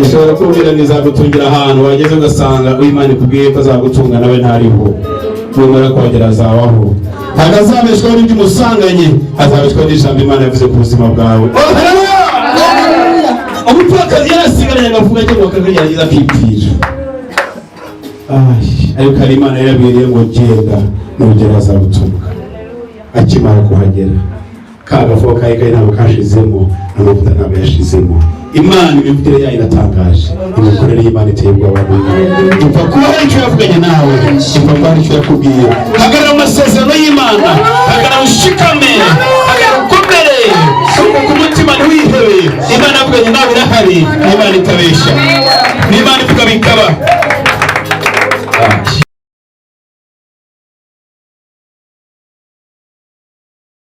Ushobora kubwira nizagutungira ahantu wageze ugasanga Imana ikubwiye ko azagutunga nawe ntariho, numara kwagera azabaho, ntazabeshwaho n'ibyo umusanganye, azabeshwaho n'ijambo Imana yavuze ku buzima bwawe. Umupfakazi yarasigaranye agavuga cyangwa akagerageza akipfira, ariko hari Imana yarabiriye ngo genda nugera azagutunga. Akimara kuhagera kagafuka kayi ntabwo kashizemo, n'amavuta ntabwo yashizemo. Imana imivugire yayo iratangaje, imikorere y'Imana iteye ubwoba. Ipfa kuba hari icyo yavuganye nawe, ipfa kuba hari icyo yakubwiye. Hagarara mu masezerano y'Imana, hagarara ushikame, hagarara ukomere, kuko ku mutima ntiwihebe. Imana yavuganye nawe irahari, Imana itabeshya.